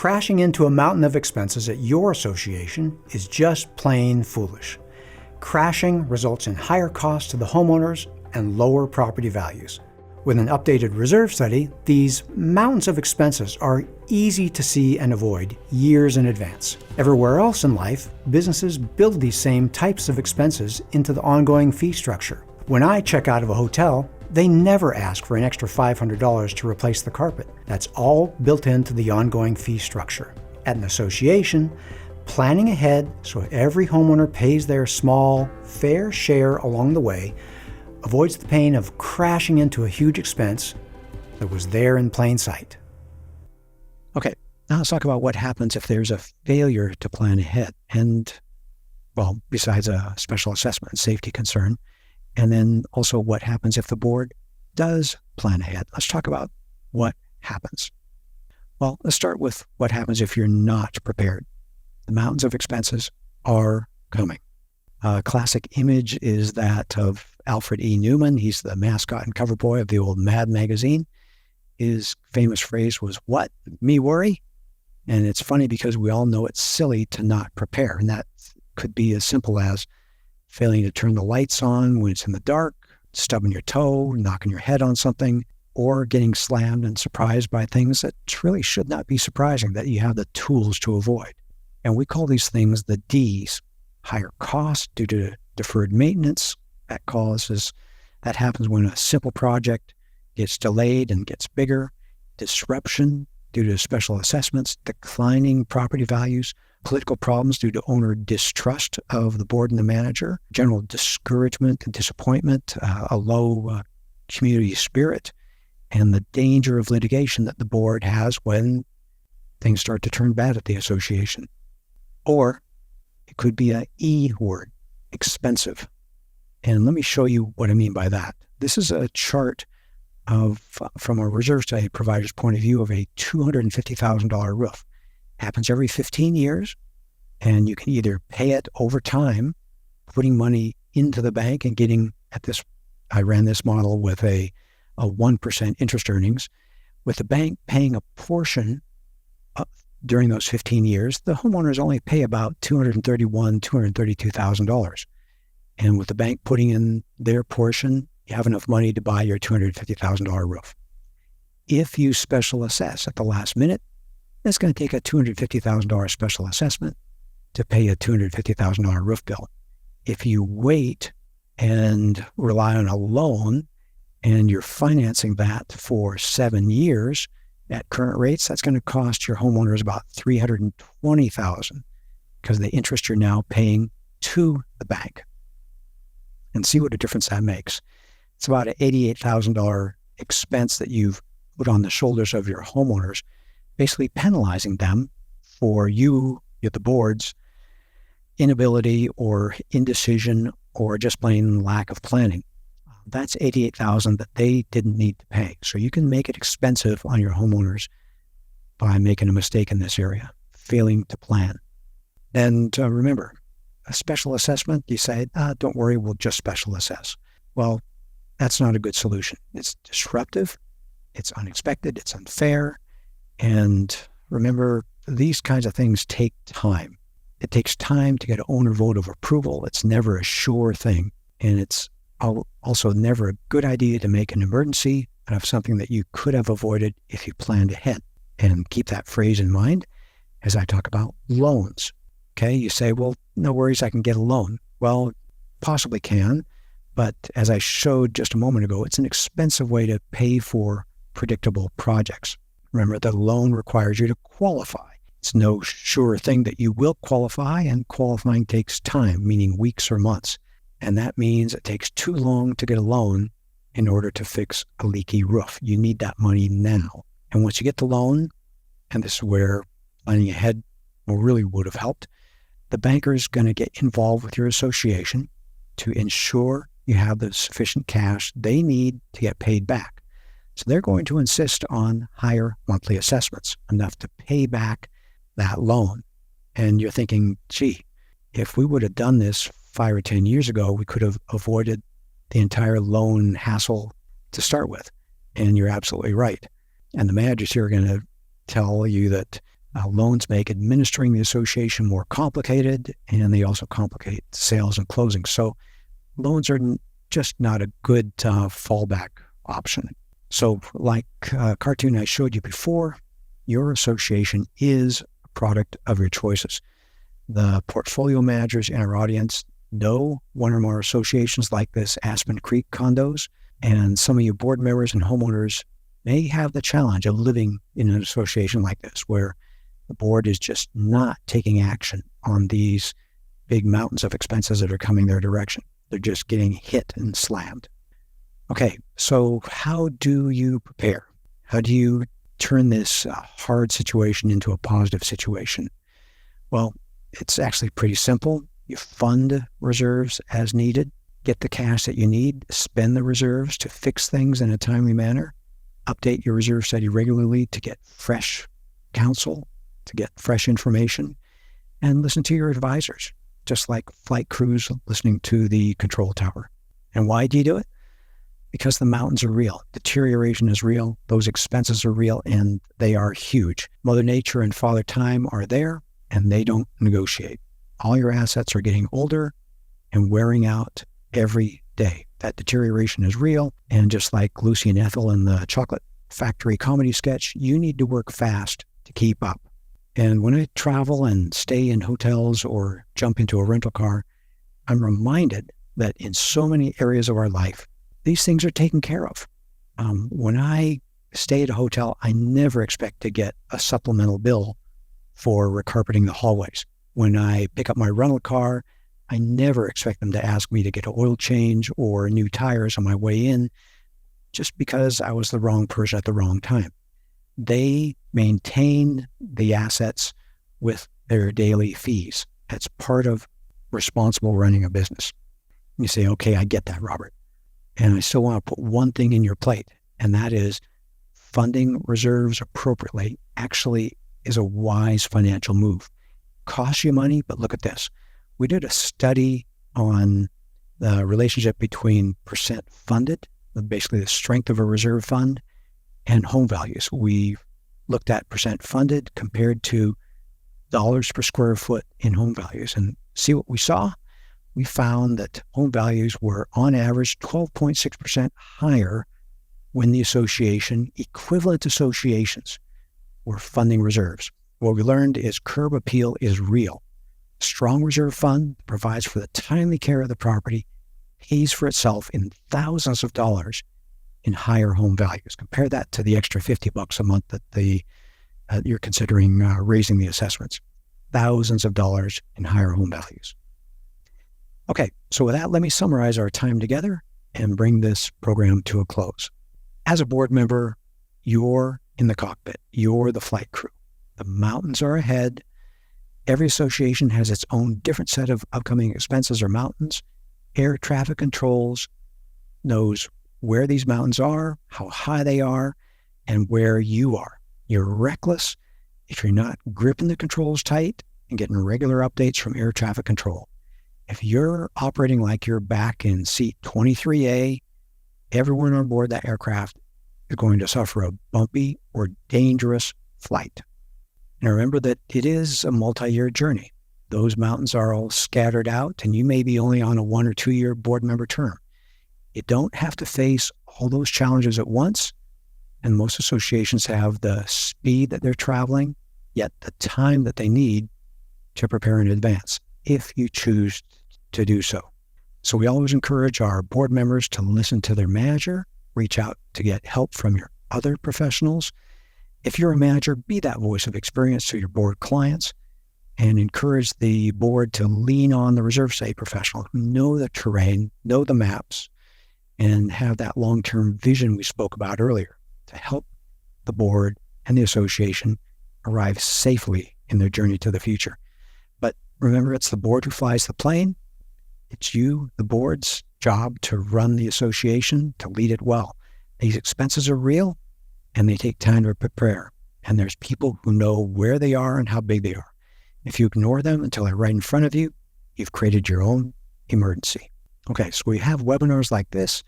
Crashing into a mountain of expenses at your association is just plain foolish. Crashing results in higher costs to the homeowners and lower property values. With an updated reserve study, these mountains of expenses are easy to see and avoid years in advance. Everywhere else in life, businesses build these same types of expenses into the ongoing fee structure. When I check out of a hotel, they never ask for an extra $500 to replace the carpet. That's all built into the ongoing fee structure. At an association, planning ahead so every homeowner pays their small, fair share along the way avoids the pain of crashing into a huge expense that was there in plain sight. Okay, now let's talk about what happens if there's a failure to plan ahead. And, well, besides a special assessment and safety concern, and then also what happens if the board does plan ahead. Let's talk about what happens. Well, let's start with what happens if you're not prepared. The mountains of expenses are coming. A classic image is that of Alfred E. Newman. He's the mascot and cover boy of the old Mad magazine. His famous phrase was, "What? Me worry?" And it's funny because we all know it's silly to not prepare. And that could be as simple as failing to turn the lights on when it's in the dark, stubbing your toe, knocking your head on something, or getting slammed and surprised by things that really should not be surprising that you have the tools to avoid. And we call these things the Ds. Higher costs due to deferred maintenance. That happens when a simple project gets delayed and gets bigger. Disruption due to special assessments, declining property values, political problems due to owner distrust of the board and the manager, general discouragement and disappointment, a low community spirit, and the danger of litigation that the board has when things start to turn bad at the association. Or it could be an E word, expensive. And let me show you what I mean by that. This is a chart from a reserve study provider's point of view of a $250,000 roof. Happens every 15 years, and you can either pay it over time, putting money into the bank and getting at this. I ran this model with a 1% interest earnings. With the bank paying a portion during those 15 years, the homeowners only pay about $232,000. And with the bank putting in their portion, you have enough money to buy your $250,000 roof. If you special assess at the last minute, it's going to take a $250,000 special assessment to pay a $250,000 roof bill. If you wait and rely on a loan and you're financing that for 7 years at current rates, that's going to cost your homeowners about $320,000 because of the interest you're now paying to the bank. And see what a difference that makes. It's about an $88,000 expense that you've put on the shoulders of your homeowners, basically penalizing them for you, the board's inability or indecision or just plain lack of planning. That's $88,000 that they didn't need to pay. So you can make it expensive on your homeowners by making a mistake in this area, failing to plan. And remember, a special assessment, you say, don't worry, we'll just special assess. Well, that's not a good solution. It's disruptive, it's unexpected, it's unfair. And remember, these kinds of things take time. It takes time to get an owner vote of approval. It's never a sure thing. And it's also never a good idea to make an emergency out of something that you could have avoided if you planned ahead. And keep that phrase in mind as I talk about loans. Okay, you say, well, no worries, I can get a loan. Well, possibly can, but as I showed just a moment ago, it's an expensive way to pay for predictable projects. Remember, the loan requires you to qualify. It's no sure thing that you will qualify, and qualifying takes time, meaning weeks or months. And that means it takes too long to get a loan in order to fix a leaky roof. You need that money now. And once you get the loan, and this is where planning ahead really would have helped, the banker is going to get involved with your association to ensure you have the sufficient cash they need to get paid back. So they're going to insist on higher monthly assessments, enough to pay back that loan. And you're thinking, gee, if we would have done this 5 or 10 years ago, we could have avoided the entire loan hassle to start with. And you're absolutely right. And the managers here are going to tell you that Loans make administering the association more complicated, and they also complicate sales and closing. So loans are just not a good fallback option. So like cartoon I showed you before, your association is a product of your choices. The portfolio managers in our audience know one or more associations like this Aspen Creek condos, and some of you board members and homeowners may have the challenge of living in an association like this, where the board is just not taking action on these big mountains of expenses that are coming their direction. They're just getting hit and slammed. Okay, so how do you prepare? How do you turn this hard situation into a positive situation? Well, it's actually pretty simple. You fund reserves as needed, get the cash that you need, spend the reserves to fix things in a timely manner, update your reserve study regularly to get fresh counsel, to get fresh information, and listen to your advisors, just like flight crews listening to the control tower. And why do you do it? Because the mountains are real. Deterioration is real. Those expenses are real, and they are huge. Mother Nature and Father Time are there, and they don't negotiate. All your assets are getting older and wearing out every day. That deterioration is real. And just like Lucy and Ethel in the Chocolate Factory comedy sketch, you need to work fast to keep up. And when I travel and stay in hotels or jump into a rental car, I'm reminded that in so many areas of our life, these things are taken care of. When I stay at a hotel, I never expect to get a supplemental bill for recarpeting the hallways. When I pick up my rental car, I never expect them to ask me to get an oil change or new tires on my way in just because I was the wrong person at the wrong time. They maintain the assets with their daily fees. That's part of responsible running a business. You say, okay, I get that, Robert. And I still want to put one thing in your plate, and that is funding reserves appropriately actually is a wise financial move. Costs you money, but look at this. We did a study on the relationship between percent funded, basically the strength of a reserve fund, and home values. We looked at percent funded compared to dollars per square foot in home values. And see what we saw? We found that home values were on average 12.6% higher when the equivalent associations were funding reserves. What we learned is curb appeal is real. A strong reserve fund provides for the timely care of the property, pays for itself in thousands of dollars in higher home values. Compare that to the extra $50 a month that you're considering raising the assessments. Thousands of dollars in higher home values. Okay, so with that, let me summarize our time together and bring this program to a close. As a board member, you're in the cockpit. You're the flight crew. The mountains are ahead. Every association has its own different set of upcoming expenses or mountains. Air traffic controls knows where these mountains are, how high they are, and where you are. You're reckless if you're not gripping the controls tight and getting regular updates from air traffic control. If you're operating like you're back in seat 23A, everyone on board that aircraft is going to suffer a bumpy or dangerous flight. And remember that it is a multi-year journey. Those mountains are all scattered out, and you may be only on a 1 or 2 year board member term. You don't have to face all those challenges at once, and most associations have the speed that they're traveling, yet the time that they need to prepare in advance, if you choose to do so. So we always encourage our board members to listen to their manager, reach out to get help from your other professionals. If you're a manager, be that voice of experience to your board clients, and encourage the board to lean on the reserve study professional who know the terrain, know the maps, and have that long-term vision we spoke about earlier to help the board and the association arrive safely in their journey to the future. But remember, it's the board who flies the plane. It's you, the board's job to run the association, to lead it well. These expenses are real, and they take time to prepare. And there's people who know where they are and how big they are. If you ignore them until they're right in front of you, you've created your own emergency. Okay, so we have webinars like this.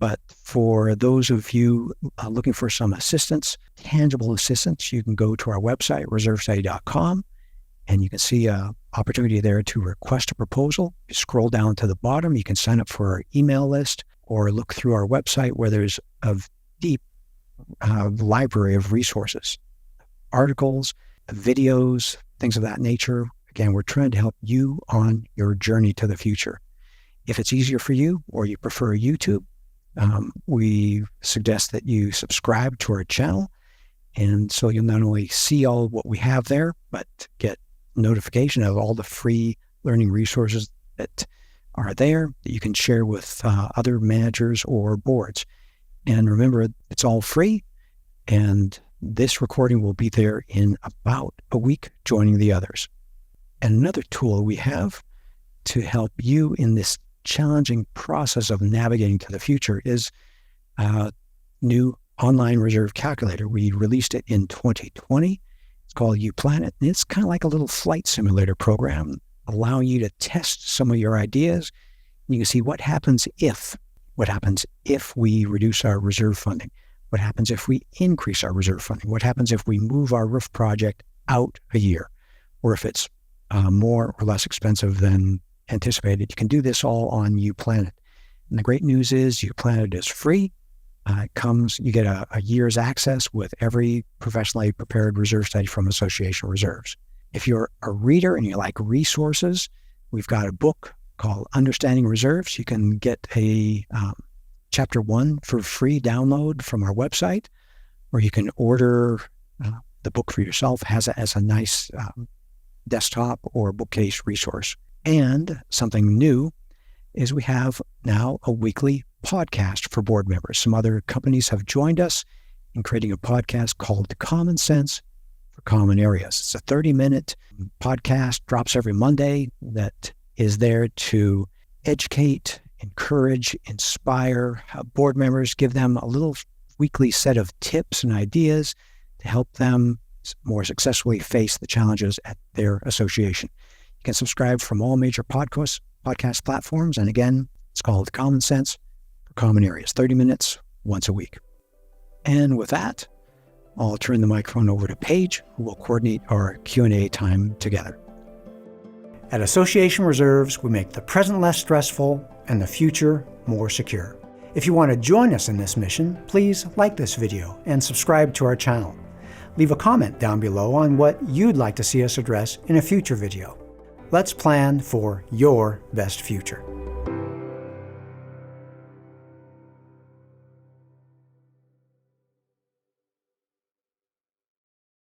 But for those of you looking for some assistance, tangible assistance, you can go to our website, reservestudy.com, and you can see an opportunity there to request a proposal. You scroll down to the bottom, you can sign up for our email list or look through our website where there's a deep library of resources, articles, videos, things of that nature. Again, we're trying to help you on your journey to the future. If it's easier for you or you prefer YouTube, we suggest that you subscribe to our channel. And so you'll not only see all what we have there, but get notification of all the free learning resources that are there that you can share with other managers or boards. And remember, it's all free. And this recording will be there in about a week, joining the others. And another tool we have to help you in this challenging process of navigating to the future is a new online reserve calculator. We released it in 2020. It's called UPlanet, and it's kind of like a little flight simulator program, allowing you to test some of your ideas. You can see what happens if we reduce our reserve funding, what happens if we increase our reserve funding, what happens if we move our roof project out a year, or if it's more or less expensive than anticipated. You can do this all on UPlanet. And the great news is UPlanet is free. You get a year's access with every professionally prepared reserve study from Association Reserves. If you're a reader and you like resources, we've got a book called Understanding Reserves. You can get a chapter 1 for free download from our website, or you can order the book for yourself. It has it as a nice desktop or bookcase resource. And something new is we have now a weekly podcast for board members. Some other companies have joined us in creating a podcast called Common Sense for Common Areas. It's a 30-minute podcast, drops every Monday, that is there to educate, encourage, inspire board members, give them a little weekly set of tips and ideas to help them more successfully face the challenges at their association. You can subscribe from all major podcast platforms. And again, it's called Common Sense for Common Areas, 30 minutes once a week. And with that, I'll turn the microphone over to Paige, who will coordinate our Q&A time together. At Association Reserves, we make the present less stressful and the future more secure. If you want to join us in this mission, please like this video and subscribe to our channel. Leave a comment down below on what you'd like to see us address in a future video. Let's plan for your best future.